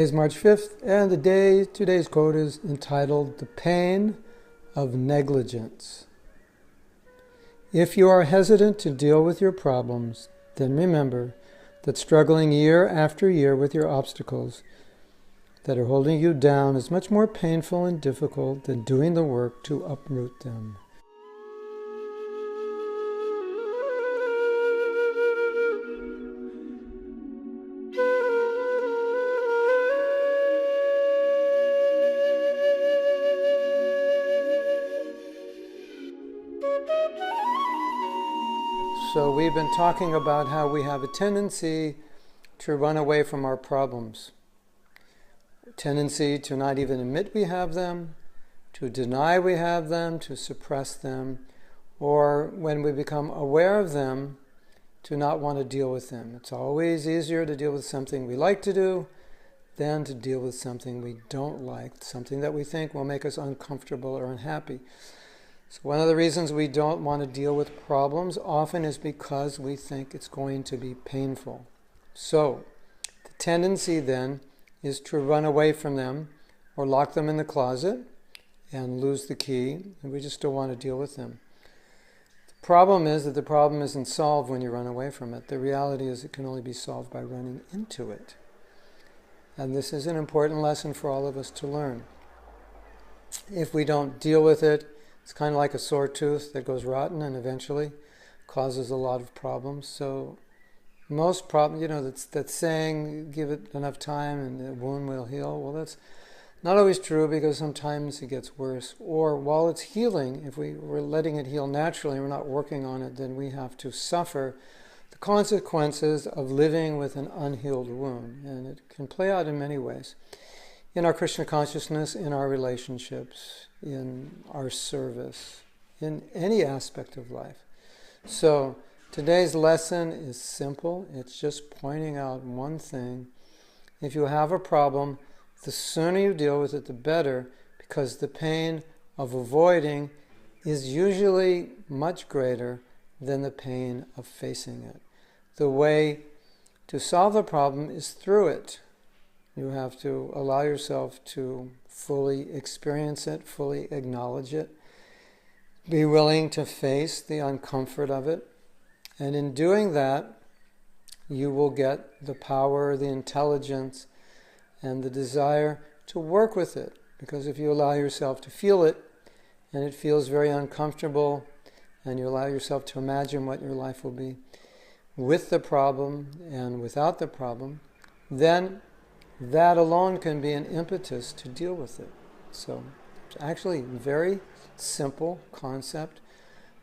It's March 5th, and today's quote is entitled, "The Pain of Negligence." If you are hesitant to deal with your problems, then remember that struggling year after year with your obstacles that are holding you down is much more painful and difficult than doing the work to uproot them. So we've been talking about how we have a tendency to run away from our problems. A tendency to not even admit we have them, to deny we have them, to suppress them, or when we become aware of them, to not want to deal with them. It's always easier to deal with something we like to do than to deal with something we don't like, something that we think will make us uncomfortable or unhappy. So one of the reasons we don't want to deal with problems often is because we think it's going to be painful. So the tendency then is to run away from them or lock them in the closet and lose the key, and we just don't want to deal with them. The problem is that the problem isn't solved when you run away from it. The reality is it can only be solved by running into it. And this is an important lesson for all of us to learn. If we don't deal with it, it's kind of like a sore tooth that goes rotten and eventually causes a lot of problems. So most problems, that saying, give it enough time and the wound will heal. Well, that's not always true, because sometimes it gets worse. Or while it's healing, if we're letting it heal naturally and we're not working on it, then we have to suffer the consequences of living with an unhealed wound. And it can play out in many ways. In our Krishna consciousness, in our relationships, in our service, in any aspect of life. So today's lesson is simple. It's just pointing out one thing. If you have a problem, the sooner you deal with it, the better, because the pain of avoiding is usually much greater than the pain of facing it. The way to solve the problem is through it. You have to allow yourself to fully experience it, fully acknowledge it, be willing to face the uncomfort of it. And in doing that, you will get the power, the intelligence, and the desire to work with it. Because if you allow yourself to feel it, and it feels very uncomfortable, and you allow yourself to imagine what your life will be with the problem and without the problem, then that alone can be an impetus to deal with it. So it's actually a very simple concept,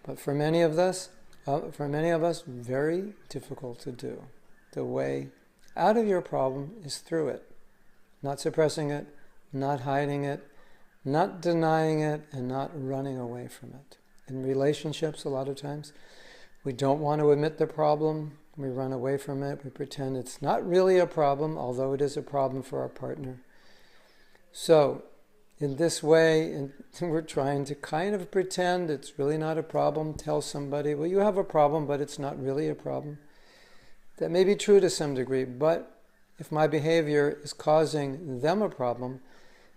but for many of us, very difficult to do. The way out of your problem is through it. Not suppressing it, not hiding it, not denying it, and not running away from it. In relationships, a lot of times, we don't want to admit the problem. We run away from it. We pretend it's not really a problem, although it is a problem for our partner. So, in this way, we're trying to kind of pretend it's really not a problem. Tell somebody, well, you have a problem, but it's not really a problem. That may be true to some degree, but if my behavior is causing them a problem,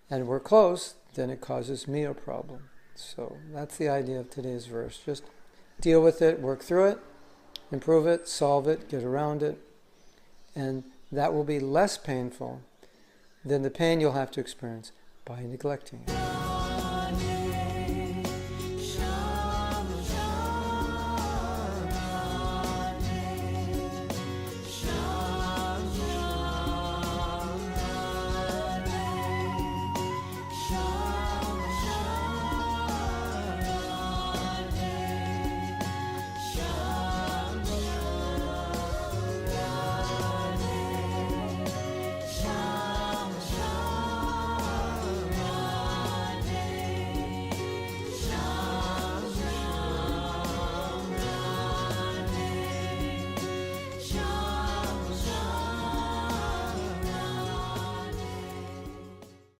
and we're close, then it causes me a problem. So that's the idea of today's verse. Just deal with it, work through it, improve it, solve it, get around it, and that will be less painful than the pain you'll have to experience by neglecting it.